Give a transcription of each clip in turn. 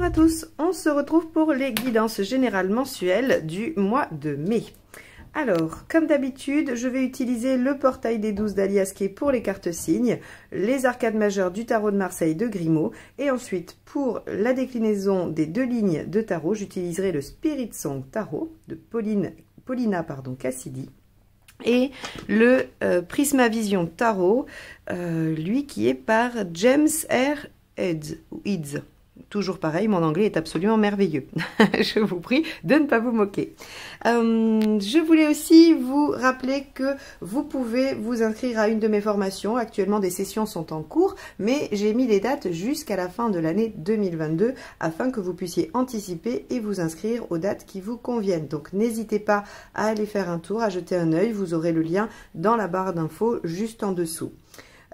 à tous, on se retrouve pour les guidances générales mensuelles du mois de mai. Alors, comme d'habitude, je vais utiliser le portail des 12 d'Alias Kay pour les cartes signes, les arcades majeures du tarot de Marseille de Grimaud, et ensuite pour la déclinaison des deux lignes de tarot, j'utiliserai le Spirit Song Tarot de Paulina Cassidy. Et le Prisma Vision Tarot, lui qui est par James R. Eads. Toujours pareil, mon anglais est absolument merveilleux. Je vous prie de ne pas vous moquer. Je voulais aussi vous rappeler que vous pouvez vous inscrire à une de mes formations. Actuellement, des sessions sont en cours, mais j'ai mis les dates jusqu'à la fin de l'année 2022 afin que vous puissiez anticiper et vous inscrire aux dates qui vous conviennent. Donc, n'hésitez pas à aller faire un tour, à jeter un œil. Vous aurez le lien dans la barre d'infos juste en dessous.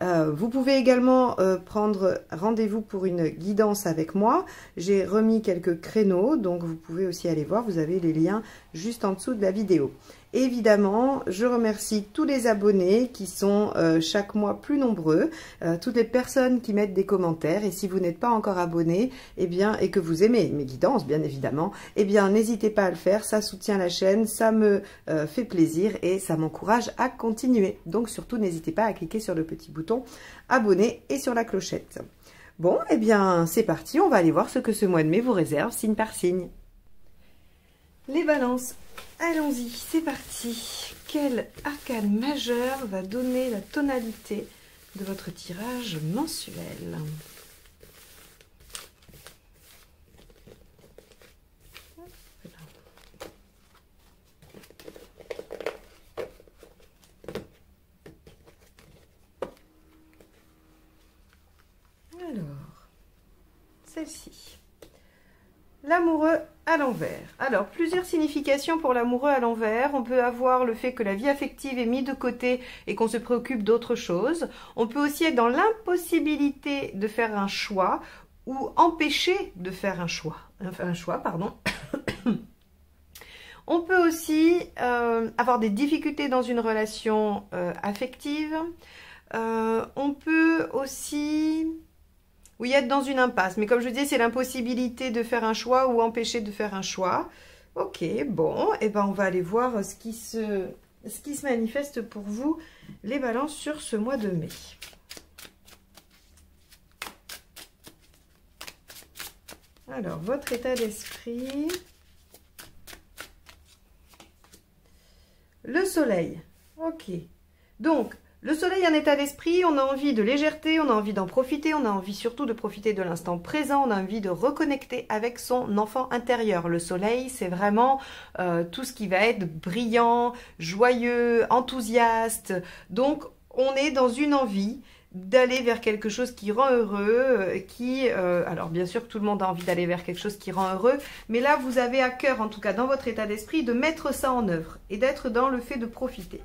Vous pouvez également prendre rendez-vous pour une guidance avec moi. J'ai remis quelques créneaux, donc vous pouvez aussi aller voir. Vous avez les liens juste en dessous de la vidéo. Évidemment, je remercie tous les abonnés qui sont chaque mois plus nombreux, toutes les personnes qui mettent des commentaires. Et si vous n'êtes pas encore abonné, eh bien, et que vous aimez mes guidances, bien évidemment, eh bien, n'hésitez pas à le faire. Ça soutient la chaîne, ça me fait plaisir et ça m'encourage à continuer. Donc, surtout, n'hésitez pas à cliquer sur le petit bouton abonner et sur la clochette. Bon, eh bien, c'est parti. On va aller voir ce que ce mois de mai vous réserve, signe par signe. Les balances. Allons-y, c'est parti. Quel arcane majeur va donner la tonalité de votre tirage mensuel? Alors, celle-ci. L'amoureux à l'envers. Alors, plusieurs significations pour l'amoureux à l'envers. On peut avoir le fait que la vie affective est mise de côté et qu'on se préoccupe d'autre chose. On peut aussi être dans l'impossibilité de faire un choix ou empêcher de faire un choix. On peut aussi avoir des difficultés dans une relation affective. On peut aussi... Oui, être dans une impasse. Mais comme je disais, c'est l'impossibilité de faire un choix ou empêcher de faire un choix. Ok, bon. Et ben, on va aller voir ce qui se manifeste pour vous, les balances, sur ce mois de mai. Alors, votre état d'esprit. Le soleil. Ok. Donc, le soleil, un état d'esprit, on a envie de légèreté, on a envie d'en profiter, on a envie surtout de profiter de l'instant présent, on a envie de reconnecter avec son enfant intérieur. Le soleil, c'est vraiment tout ce qui va être brillant, joyeux, enthousiaste. Donc, on est dans une envie d'aller vers quelque chose qui rend heureux, alors bien sûr tout le monde a envie d'aller vers quelque chose qui rend heureux, mais là vous avez à cœur, en tout cas dans votre état d'esprit, de mettre ça en œuvre et d'être dans le fait de profiter.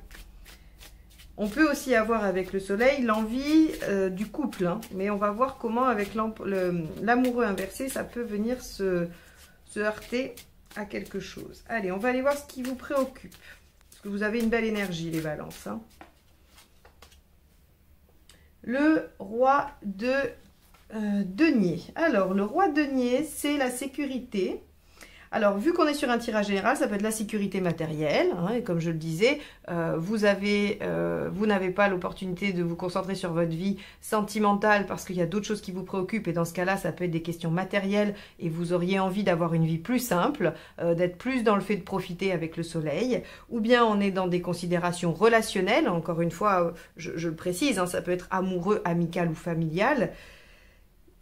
On peut aussi avoir avec le soleil l'envie du couple, hein, mais on va voir comment avec l'amoureux inversé, ça peut venir se heurter à quelque chose. Allez, on va aller voir ce qui vous préoccupe, parce que vous avez une belle énergie, les balances. Hein. Le roi de denier. Alors, le roi de denier, c'est la sécurité. Alors, vu qu'on est sur un tirage général, ça peut être la sécurité matérielle. Hein, et comme je le disais, vous n'avez pas l'opportunité de vous concentrer sur votre vie sentimentale parce qu'il y a d'autres choses qui vous préoccupent. Et dans ce cas-là, ça peut être des questions matérielles et vous auriez envie d'avoir une vie plus simple, d'être plus dans le fait de profiter avec le soleil. Ou bien on est dans des considérations relationnelles. Encore une fois, je le précise, hein, ça peut être amoureux, amical ou familial.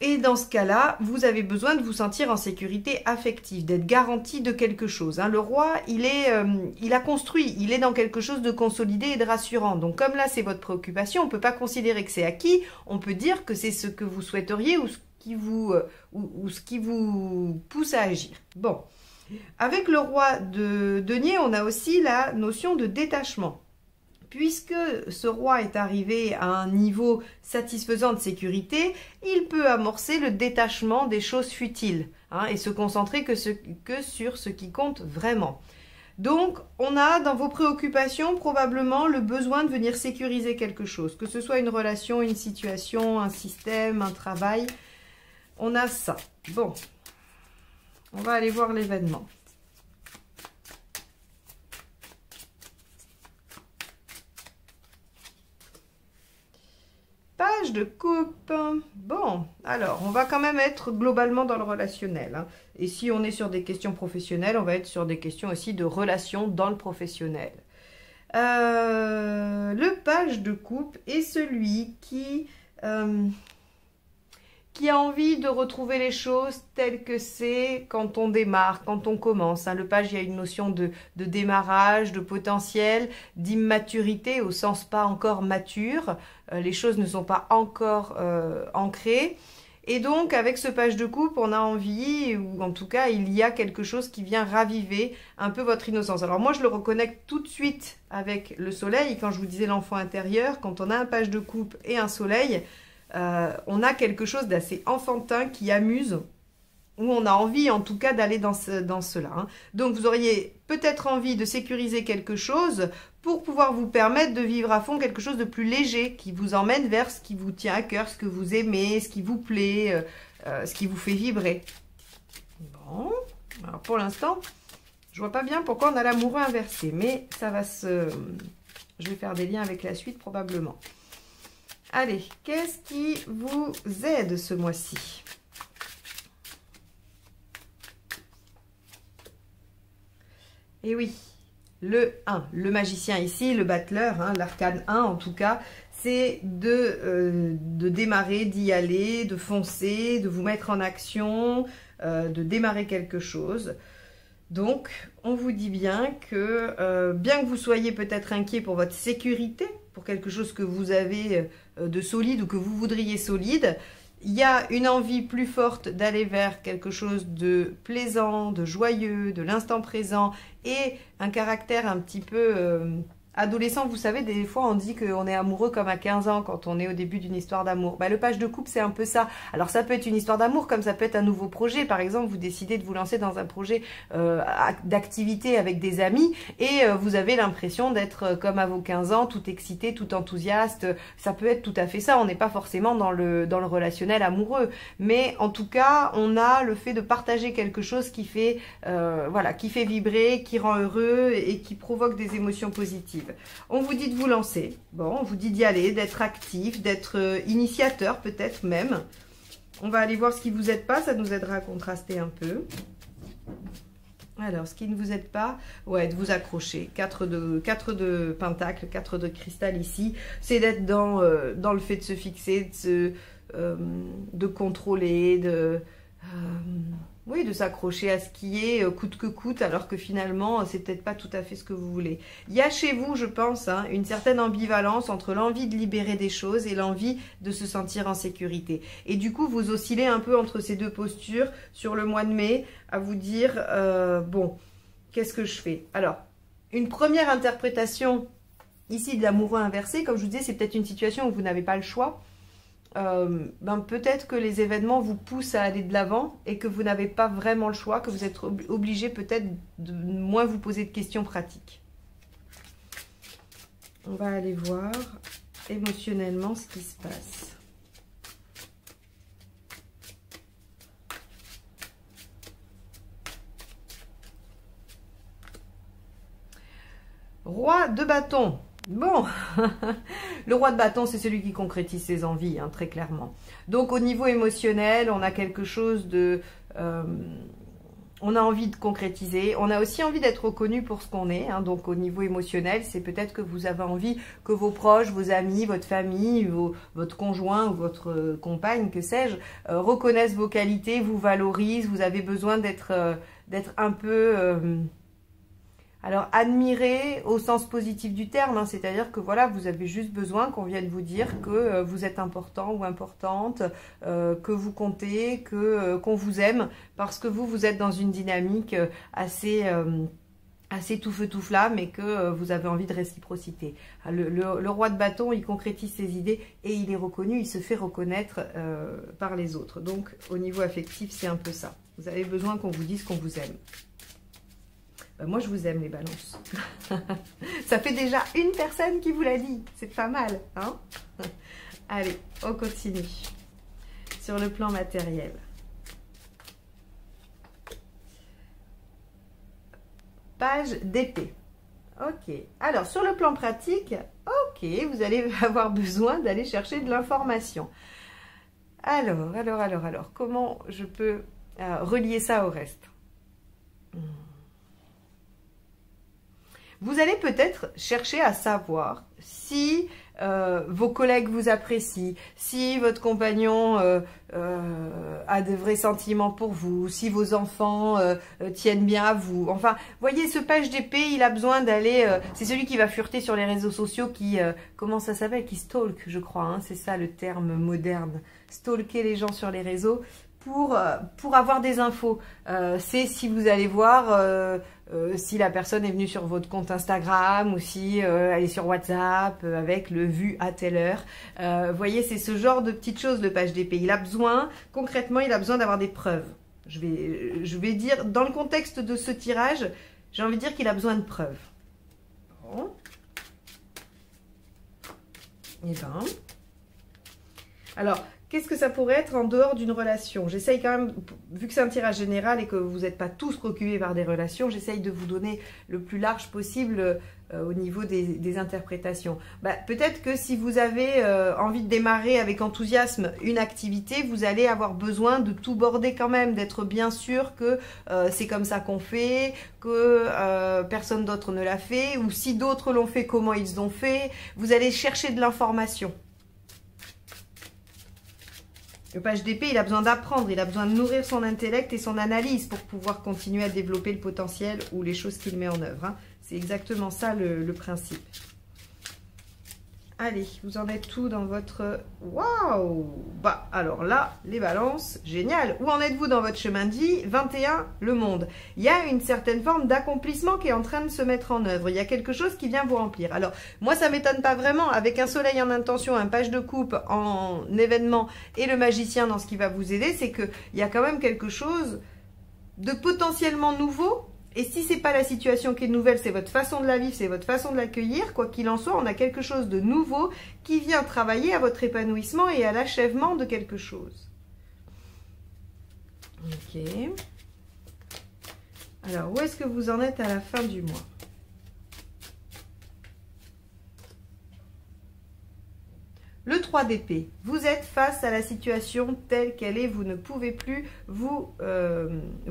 Et dans ce cas-là, vous avez besoin de vous sentir en sécurité affective, d'être garanti de quelque chose. Hein. Le roi, il a construit, il est dans quelque chose de consolidé et de rassurant. Donc comme là, c'est votre préoccupation, on ne peut pas considérer que c'est acquis. On peut dire que c'est ce que vous souhaiteriez ou ce qui vous pousse à agir. Bon, avec le roi de denier, on a aussi la notion de détachement. Puisque ce roi est arrivé à un niveau satisfaisant de sécurité, il peut amorcer le détachement des choses futiles, hein, et se concentrer que sur ce qui compte vraiment. Donc, on a dans vos préoccupations probablement le besoin de venir sécuriser quelque chose, que ce soit une relation, une situation, un système, un travail. On a ça. Bon, On va aller voir l'événement. Page de coupe. Bon, alors, on va quand même être globalement dans le relationnel. Hein. Et si on est sur des questions professionnelles, on va être sur des questions aussi de relations dans le professionnel. Le page de coupe est celui qui a envie de retrouver les choses telles que c'est quand on démarre, quand on commence. Hein. Le page, il y a une notion de démarrage, de potentiel, d'immaturité au sens pas encore mature. Les choses ne sont pas encore ancrées. Et donc, avec ce page de coupe, on a envie, ou en tout cas, il y a quelque chose qui vient raviver un peu votre innocence. Alors moi, je le reconnecte tout de suite avec le soleil. Quand je vous disais l'enfant intérieur, quand on a un page de coupe et un soleil, on a quelque chose d'assez enfantin qui amuse, où on a envie en tout cas d'aller dans cela. Hein. Donc vous auriez peut-être envie de sécuriser quelque chose pour pouvoir vous permettre de vivre à fond quelque chose de plus léger, qui vous emmène vers ce qui vous tient à cœur, ce que vous aimez, ce qui vous plaît, ce qui vous fait vibrer. Bon, alors pour l'instant, je vois pas bien pourquoi on a l'amoureux inversé, mais ça va se... Je vais faire des liens avec la suite probablement. Allez, qu'est-ce qui vous aide ce mois-ci? Et oui, le 1, le magicien ici, le battleur, hein, l'arcane 1 en tout cas, c'est de démarrer, d'y aller, de foncer, de vous mettre en action, de démarrer quelque chose. Donc, on vous dit bien que vous soyez peut-être inquiet pour votre sécurité, pour quelque chose que vous avez de solide ou que vous voudriez solide, il y a une envie plus forte d'aller vers quelque chose de plaisant, de joyeux, de l'instant présent et un caractère un petit peu adolescent. Vous savez, des fois on dit qu'on est amoureux comme à 15 ans quand on est au début d'une histoire d'amour. Bah, le page de coupe, c'est un peu ça. Alors ça peut être une histoire d'amour comme ça peut être un nouveau projet. Par exemple, vous décidez de vous lancer dans un projet d'activité avec des amis et vous avez l'impression d'être comme à vos 15 ans, tout excité, tout enthousiaste. Ça peut être tout à fait ça. On n'est pas forcément dans le relationnel amoureux. Mais en tout cas, on a le fait de partager quelque chose qui fait, qui fait vibrer, qui rend heureux et qui provoque des émotions positives. On vous dit de vous lancer, bon, on vous dit d'y aller, d'être actif, d'être initiateur peut-être même. On va aller voir ce qui ne vous aide pas, ça nous aidera à contraster un peu. Alors, ce qui ne vous aide pas, ouais, de vous accrocher. 4 de pentacle, 4 de cristal ici, c'est d'être dans le fait de se fixer, de contrôler, oui, de s'accrocher à ce qui est coûte que coûte, alors que finalement, c'est peut-être pas tout à fait ce que vous voulez. Il y a chez vous, je pense, hein, une certaine ambivalence entre l'envie de libérer des choses et l'envie de se sentir en sécurité. Et du coup, vous oscillez un peu entre ces deux postures sur le mois de mai, à vous dire, bon, qu'est-ce que je fais? Alors, une première interprétation ici de l'amoureux inversé, comme je vous disais, c'est peut-être une situation où vous n'avez pas le choix. Peut-être que les événements vous poussent à aller de l'avant et que vous n'avez pas vraiment le choix, que vous êtes obligé peut-être de moins vous poser de questions pratiques. On va aller voir émotionnellement ce qui se passe. Roi de bâton. Bon, le roi de bâton, c'est celui qui concrétise ses envies, hein, très clairement. Donc, au niveau émotionnel, on a quelque chose de... on a envie de concrétiser. On a aussi envie d'être reconnu pour ce qu'on est. Hein, donc, au niveau émotionnel, c'est peut-être que vous avez envie que vos proches, vos amis, votre famille, votre conjoint ou votre compagne, que sais-je, reconnaissent vos qualités, vous valorisent. Vous avez besoin d'être un peu... alors, admirer au sens positif du terme, hein, c'est-à-dire que voilà, vous avez juste besoin qu'on vienne vous dire que vous êtes important ou importante, que vous comptez, qu'on vous aime, parce que vous êtes dans une dynamique assez tout feu tout flamme et que vous avez envie de réciprocité. Le roi de bâton, il concrétise ses idées et il est reconnu, il se fait reconnaître par les autres. Donc, au niveau affectif, c'est un peu ça. Vous avez besoin qu'on vous dise qu'on vous aime. Moi, je vous aime, les balances. Ça fait déjà une personne qui vous l'a dit. C'est pas mal, hein? Allez, on continue. Sur le plan matériel. page d'épée. Ok, alors sur le plan pratique, ok, vous allez avoir besoin d'aller chercher de l'information. Alors, comment je peux relier ça au reste? Vous allez peut-être chercher à savoir si vos collègues vous apprécient, si votre compagnon a de vrais sentiments pour vous, si vos enfants tiennent bien à vous. Enfin, voyez, ce page d'épée, il a besoin d'aller... c'est celui qui va fureter sur les réseaux sociaux, qui... comment ça s'appelle? Qui stalk, je crois. Hein, c'est ça le terme moderne. Stalker les gens sur les réseaux pour avoir des infos. C'est si vous allez voir... si la personne est venue sur votre compte Instagram ou si elle est sur WhatsApp avec le vu à telle heure. Vous voyez, c'est ce genre de petites choses, le page d'épée. Il a besoin, concrètement, il a besoin d'avoir des preuves. Je vais dire, dans le contexte de ce tirage, j'ai envie de dire qu'il a besoin de preuves. Bon. Et ben. Alors, qu'est-ce que ça pourrait être en dehors d'une relation? J'essaye quand même, vu que c'est un tirage général et que vous n'êtes pas tous préoccupés par des relations, j'essaye de vous donner le plus large possible au niveau des interprétations. Peut-être que si vous avez envie de démarrer avec enthousiasme une activité, vous allez avoir besoin de tout border quand même, d'être bien sûr que c'est comme ça qu'on fait, que personne d'autre ne l'a fait, ou si d'autres l'ont fait, comment ils l'ont fait. Vous allez chercher de l'information. Le page d'épée, il a besoin d'apprendre, il a besoin de nourrir son intellect et son analyse pour pouvoir continuer à développer le potentiel ou les choses qu'il met en œuvre. Hein. C'est exactement ça le principe. Allez, vous en êtes tout dans votre... Waouh! Alors là, les balances, génial! Où en êtes-vous dans votre chemin de vie? 21, le monde. Il y a une certaine forme d'accomplissement qui est en train de se mettre en œuvre. Il y a quelque chose qui vient vous remplir. Alors, moi, ça ne m'étonne pas vraiment. Avec un soleil en intention, un page de coupe en événement et le magicien dans ce qui va vous aider, c'est qu'il y a quand même quelque chose de potentiellement nouveau. Et si ce n'est pas la situation qui est nouvelle, c'est votre façon de la vivre, c'est votre façon de l'accueillir. Quoi qu'il en soit, on a quelque chose de nouveau qui vient travailler à votre épanouissement et à l'achèvement de quelque chose. Ok. Alors, où est-ce que vous en êtes à la fin du mois? Le 3 d'épée, vous êtes face à la situation telle qu'elle est, vous ne pouvez plus vous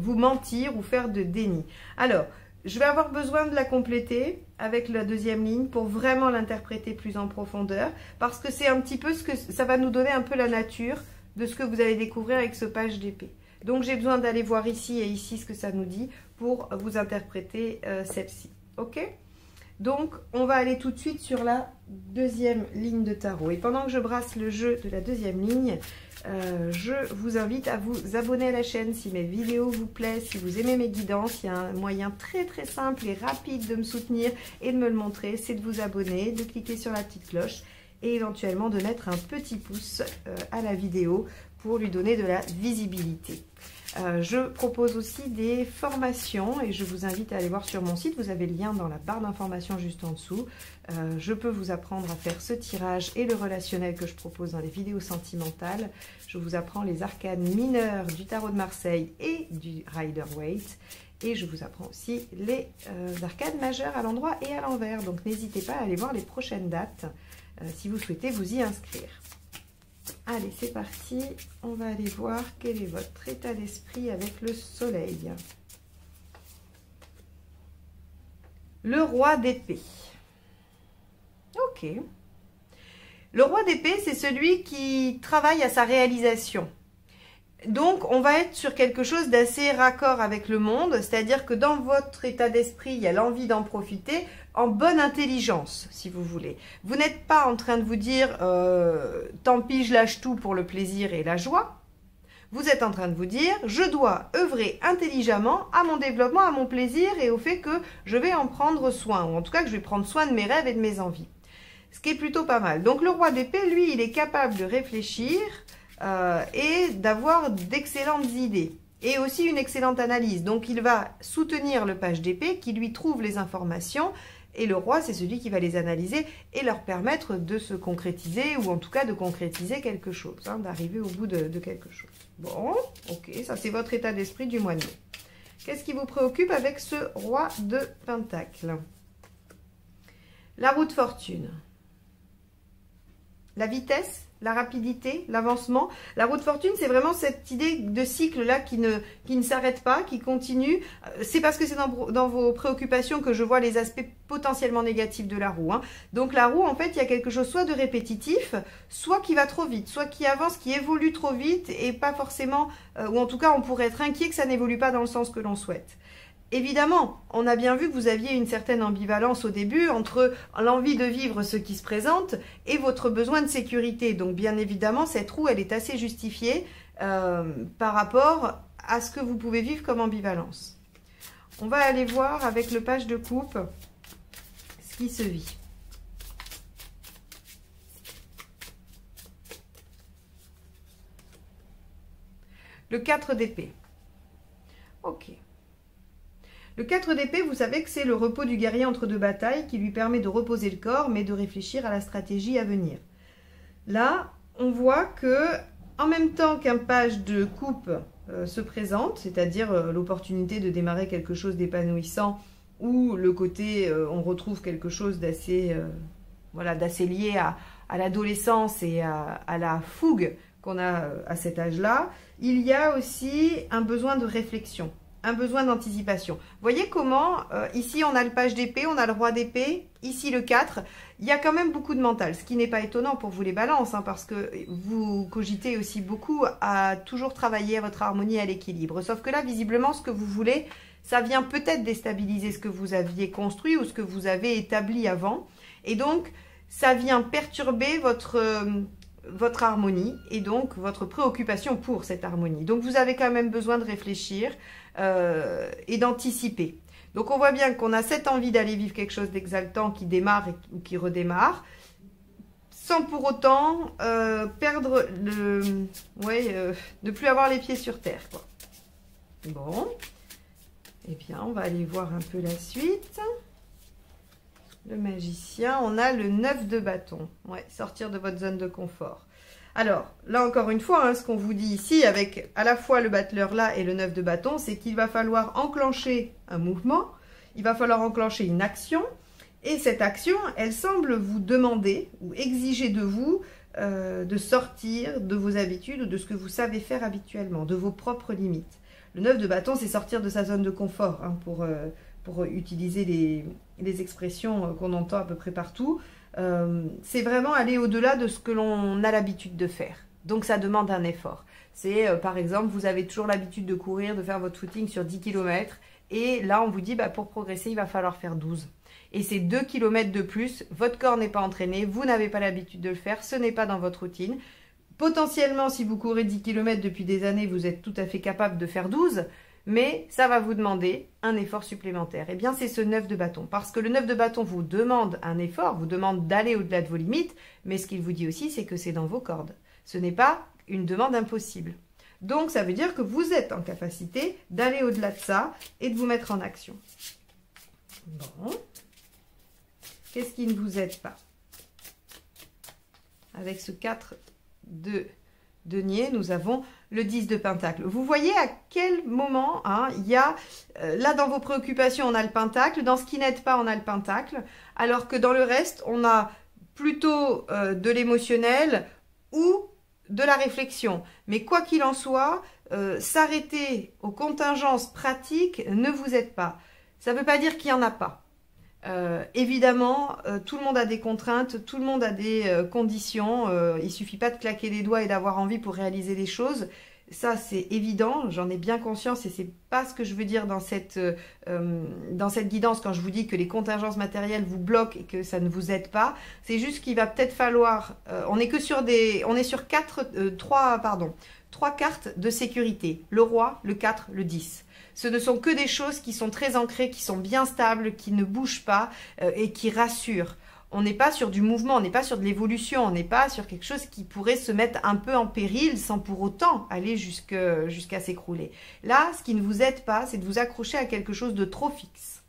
mentir ou faire de déni. Alors, je vais avoir besoin de la compléter avec la deuxième ligne pour vraiment l'interpréter plus en profondeur, parce que c'est un petit peu ce que ça va nous donner un peu la nature de ce que vous allez découvrir avec ce page d'épée. Donc, j'ai besoin d'aller voir ici et ici ce que ça nous dit pour vous interpréter celle-ci. Ok ? Donc, on va aller tout de suite sur la deuxième ligne de tarot. Et pendant que je brasse le jeu de la deuxième ligne, je vous invite à vous abonner à la chaîne si mes vidéos vous plaisent, si vous aimez mes guidances. Il y a un moyen très très simple et rapide de me soutenir et de me le montrer, c'est de vous abonner, de cliquer sur la petite cloche et éventuellement de mettre un petit pouce à la vidéo pour lui donner de la visibilité. Je propose aussi des formations et je vous invite à aller voir sur mon site. Vous avez le lien dans la barre d'informations juste en dessous. Je peux vous apprendre à faire ce tirage et le relationnel que je propose dans les vidéos sentimentales. Je vous apprends les arcanes mineurs du tarot de Marseille et du Rider-Waite. Et je vous apprends aussi les arcanes majeures à l'endroit et à l'envers. Donc n'hésitez pas à aller voir les prochaines dates si vous souhaitez vous y inscrire. Allez, c'est parti. On va aller voir quel est votre état d'esprit avec le soleil. Le roi d'épée. Ok. Le roi d'épée, c'est celui qui travaille à sa réalisation. Donc, on va être sur quelque chose d'assez raccord avec le monde, c'est-à-dire que dans votre état d'esprit, il y a l'envie d'en profiter en bonne intelligence, si vous voulez. Vous n'êtes pas en train de vous dire « tant pis, je lâche tout pour le plaisir et la joie ». Vous êtes en train de vous dire « je dois œuvrer intelligemment à mon développement, à mon plaisir et au fait que je vais en prendre soin, ou en tout cas que je vais prendre soin de mes rêves et de mes envies ». Ce qui est plutôt pas mal. Donc, le roi d'épée, lui, il est capable de réfléchir et d'avoir d'excellentes idées et aussi une excellente analyse. Donc, il va soutenir le page d'épée qui lui trouve les informations et le roi, c'est celui qui va les analyser et leur permettre de se concrétiser ou en tout cas de concrétiser quelque chose, hein, d'arriver au bout de quelque chose. Bon, ok, ça c'est votre état d'esprit du mois de mai. Qu'est-ce qui vous préoccupe avec ce roi de Pentacle? La roue de fortune. La vitesse, la rapidité, l'avancement. La roue de fortune, c'est vraiment cette idée de cycle-là qui ne s'arrête pas, qui continue. C'est parce que c'est dans vos préoccupations que je vois les aspects potentiellement négatifs de la roue. Hein. Donc la roue, en fait, il y a quelque chose soit de répétitif, soit qui va trop vite, soit qui avance, qui évolue trop vite et pas forcément, ou en tout cas, on pourrait être inquiet que ça n'évolue pas dans le sens que l'on souhaite. Évidemment, on a bien vu que vous aviez une certaine ambivalence au début entre l'envie de vivre ce qui se présente et votre besoin de sécurité. Donc bien évidemment, cette roue, elle est assez justifiée par rapport à ce que vous pouvez vivre comme ambivalence. On va aller voir avec le page de coupe ce qui se vit. Le 4 d'épée. Ok. Le 4 d'épée, vous savez que c'est le repos du guerrier entre deux batailles qui lui permet de reposer le corps, mais de réfléchir à la stratégie à venir. Là, on voit que, en même temps qu'un page de coupe se présente, c'est-à-dire l'opportunité de démarrer quelque chose d'épanouissant, ou le côté, on retrouve quelque chose d'assez voilà, d'assez lié à l'adolescence et à la fougue qu'on a à cet âge-là, il y a aussi un besoin de réflexion. Un besoin d'anticipation. Voyez comment, ici on a le page d'épée, on a le roi d'épée, ici le 4, il y a quand même beaucoup de mental, ce qui n'est pas étonnant pour vous les balances, hein, parce que vous cogitez aussi beaucoup à toujours travailler à votre harmonie et à l'équilibre. Sauf que là, visiblement, ce que vous voulez, ça vient peut-être déstabiliser ce que vous aviez construit ou ce que vous avez établi avant. Et donc, ça vient perturber votre harmonie et donc votre préoccupation pour cette harmonie. Donc, vous avez quand même besoin de réfléchir et d'anticiper. Donc on voit bien qu'on a cette envie d'aller vivre quelque chose d'exaltant qui démarre ou qui redémarre, sans pour autant perdre ne plus avoir les pieds sur terre, quoi. Bon, eh bien on va aller voir un peu la suite. Le magicien, on a le 9 de bâton. Ouais, sortir de votre zone de confort. Alors, là encore une fois, hein, ce qu'on vous dit ici, avec à la fois le battleur là et le 9 de bâton, c'est qu'il va falloir enclencher un mouvement, il va falloir enclencher une action, et cette action, elle semble vous demander ou exiger de vous de sortir de vos habitudes ou de ce que vous savez faire habituellement, de vos propres limites. Le 9 de bâton, c'est sortir de sa zone de confort, hein, pour utiliser les expressions qu'on entend à peu près partout. C'est vraiment aller au-delà de ce que l'on a l'habitude de faire. Donc, ça demande un effort. C'est, par exemple, vous avez toujours l'habitude de courir, de faire votre footing sur 10 km. Et là, on vous dit, bah, pour progresser, il va falloir faire 12. Et c'est 2 km de plus. Votre corps n'est pas entraîné. Vous n'avez pas l'habitude de le faire. Ce n'est pas dans votre routine. Potentiellement, si vous courez 10 km depuis des années, vous êtes tout à fait capable de faire 12. Mais ça va vous demander un effort supplémentaire. Eh bien, c'est ce 9 de bâton. Parce que le 9 de bâton vous demande un effort, vous demande d'aller au-delà de vos limites, mais ce qu'il vous dit aussi, c'est que c'est dans vos cordes. Ce n'est pas une demande impossible. Donc, ça veut dire que vous êtes en capacité d'aller au-delà de ça et de vous mettre en action. Bon. Qu'est-ce qui ne vous aide pas? Avec ce 4 de denier, nous avons le 10 de pentacle. Vous voyez à quel moment, hein, il y a, là dans vos préoccupations, on a le pentacle, dans ce qui n'aide pas, on a le pentacle, alors que dans le reste, on a plutôt de l'émotionnel ou de la réflexion. Mais quoi qu'il en soit, s'arrêter aux contingences pratiques ne vous aide pas. Ça ne veut pas dire qu'il n'y en a pas. Évidemment, tout le monde a des contraintes, tout le monde a des conditions. Il ne suffit pas de claquer les doigts et d'avoir envie pour réaliser les choses. Ça, c'est évident, j'en ai bien conscience et c'est pas ce que je veux dire dans cette guidance quand je vous dis que les contingences matérielles vous bloquent et que ça ne vous aide pas. C'est juste qu'il va peut-être falloir... on est sur trois cartes de sécurité. Le roi, le 4, le 10. Ce ne sont que des choses qui sont très ancrées, qui sont bien stables, qui ne bougent pas et qui rassurent. On n'est pas sur du mouvement, on n'est pas sur de l'évolution, on n'est pas sur quelque chose qui pourrait se mettre un peu en péril sans pour autant aller jusqu'à s'écrouler. Là, ce qui ne vous aide pas, c'est de vous accrocher à quelque chose de trop fixe.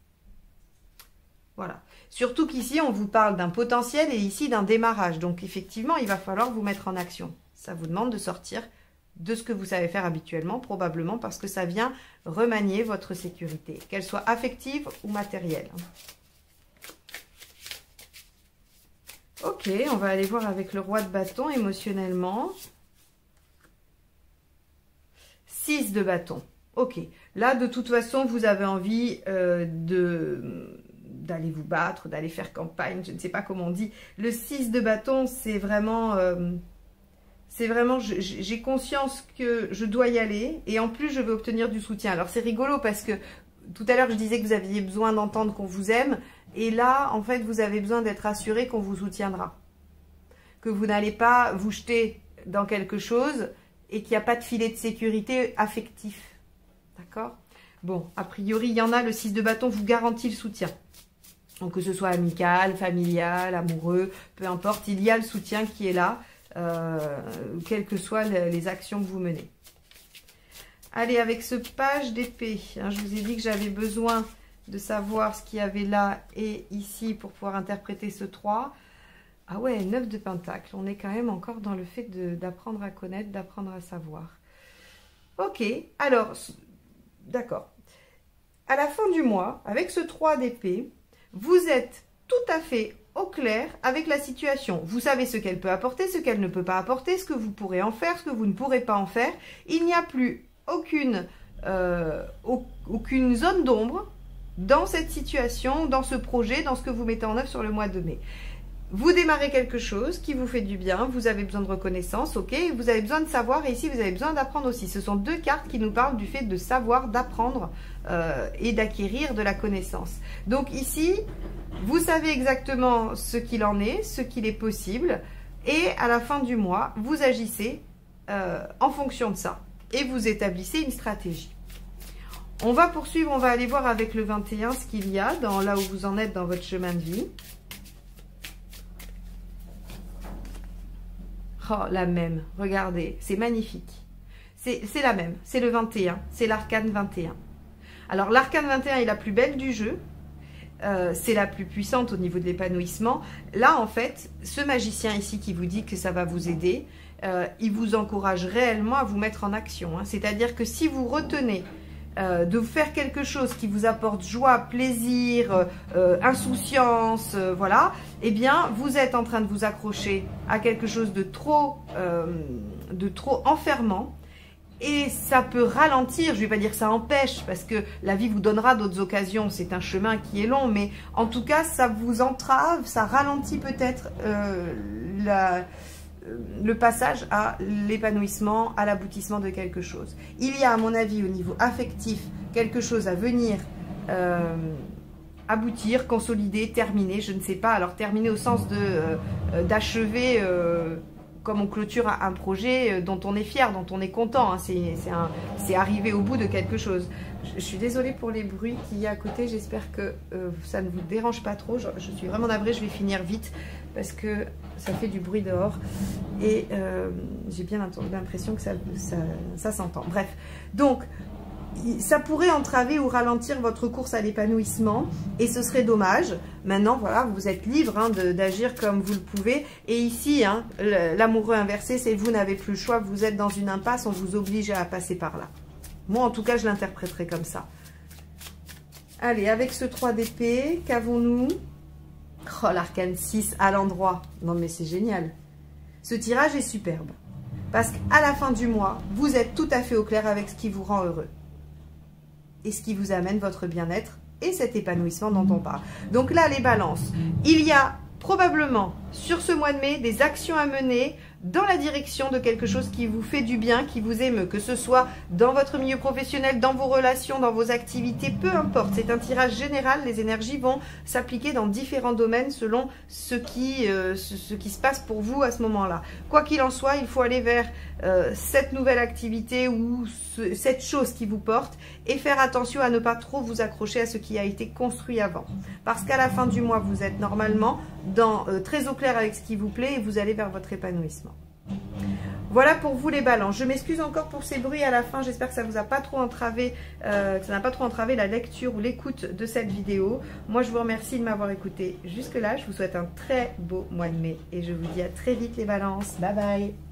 Voilà. Surtout qu'ici, on vous parle d'un potentiel et ici d'un démarrage. Donc, effectivement, il va falloir vous mettre en action. Ça vous demande de sortir de ce que vous savez faire habituellement, probablement parce que ça vient remanier votre sécurité, qu'elle soit affective ou matérielle. Ok, on va aller voir avec le roi de bâton émotionnellement. 6 de bâton. Ok, là de toute façon vous avez envie d'aller vous battre, d'aller faire campagne, je ne sais pas comment on dit. Le 6 de bâton, c'est vraiment j'ai conscience que je dois y aller et en plus je vais obtenir du soutien. Alors c'est rigolo parce que tout à l'heure je disais que vous aviez besoin d'entendre qu'on vous aime et là en fait vous avez besoin d'être assuré qu'on vous soutiendra. Que vous n'allez pas vous jeter dans quelque chose et qu'il n'y a pas de filet de sécurité affectif. D'accord? Bon, a priori il y en a, le 6 de bâton vous garantit le soutien. Donc que ce soit amical, familial, amoureux, peu importe, il y a le soutien qui est là. Quelles que soient les actions que vous menez. Allez, avec ce page d'épée, hein, je vous ai dit que j'avais besoin de savoir ce qu'il y avait là et ici pour pouvoir interpréter ce 3. Ah ouais, 9 de pentacle, on est quand même encore dans le fait d'apprendre à connaître, d'apprendre à savoir. Ok, alors, d'accord. À la fin du mois, avec ce 3 d'épée, vous êtes tout à fait au clair avec la situation. Vous savez ce qu'elle peut apporter, ce qu'elle ne peut pas apporter, ce que vous pourrez en faire, ce que vous ne pourrez pas en faire. Il n'y a plus aucune zone d'ombre dans cette situation, dans ce projet, dans ce que vous mettez en œuvre sur le mois de mai. Vous démarrez quelque chose qui vous fait du bien, vous avez besoin de reconnaissance, ok, vous avez besoin de savoir et ici vous avez besoin d'apprendre aussi. Ce sont deux cartes qui nous parlent du fait de savoir, d'apprendre et d'acquérir de la connaissance. Donc ici, vous savez exactement ce qu'il en est, ce qu'il est possible et à la fin du mois, vous agissez en fonction de ça et vous établissez une stratégie. On va poursuivre, on va aller voir avec le 21 ce qu'il y a dans là où vous en êtes dans votre chemin de vie. Oh, la même, regardez, c'est magnifique. C'est la même, c'est le 21, c'est l'arcane 21. Alors l'arcane 21 est la plus belle du jeu, c'est la plus puissante au niveau de l'épanouissement. Là en fait, ce magicien ici qui vous dit que ça va vous aider, il vous encourage réellement à vous mettre en action. Hein. C'est-à-dire que si vous retenez de faire quelque chose qui vous apporte joie, plaisir, insouciance, voilà, eh bien, vous êtes en train de vous accrocher à quelque chose de trop enfermant et ça peut ralentir, je ne vais pas dire que ça empêche parce que la vie vous donnera d'autres occasions, c'est un chemin qui est long, mais en tout cas, ça vous entrave, ça ralentit peut-être le passage à l'épanouissement, à l'aboutissement de quelque chose. Il y a, à mon avis, au niveau affectif, quelque chose à venir aboutir, consolider, terminer, je ne sais pas. Alors, terminer au sens d'achever, comme on clôture un projet dont on est fier, dont on est content. Hein. C'est arriver au bout de quelque chose. Je suis désolée pour les bruits qu'il y a à côté. J'espère que ça ne vous dérange pas trop. Je suis vraiment navrée, je vais finir vite parce que ça fait du bruit dehors et j'ai bien l'impression que ça s'entend. Bref, donc ça pourrait entraver ou ralentir votre course à l'épanouissement et ce serait dommage. Maintenant, voilà, vous êtes libre hein, d'agir comme vous le pouvez. Et ici, hein, l'amoureux inversé, c'est vous n'avez plus le choix, vous êtes dans une impasse, on vous oblige à passer par là. Moi, en tout cas, je l'interpréterai comme ça. Allez, avec ce 3 d'épée, qu'avons-nous? Oh, l'arcane 6 à l'endroit. Non, mais c'est génial. Ce tirage est superbe. Parce qu'à la fin du mois, vous êtes tout à fait au clair avec ce qui vous rend heureux. Et ce qui vous amène votre bien-être et cet épanouissement dont on parle. Donc là, les balances. Il y a probablement, sur ce mois de mai, des actions à mener dans la direction de quelque chose qui vous fait du bien, qui vous émeut, que ce soit dans votre milieu professionnel, dans vos relations, dans vos activités, peu importe. C'est un tirage général, les énergies vont s'appliquer dans différents domaines selon ce qui se passe pour vous à ce moment-là. Quoi qu'il en soit, il faut aller vers cette nouvelle activité ou cette chose qui vous porte et faire attention à ne pas trop vous accrocher à ce qui a été construit avant. Parce qu'à la fin du mois, vous êtes normalement très au clair avec ce qui vous plaît et vous allez vers votre épanouissement. Voilà pour vous les balances. Je m'excuse encore pour ces bruits à la fin. J'espère que ça vous a pas trop entravé, la lecture ou l'écoute de cette vidéo. Moi, je vous remercie de m'avoir écouté jusque-là. Je vous souhaite un très beau mois de mai et je vous dis à très vite les balances. Bye bye.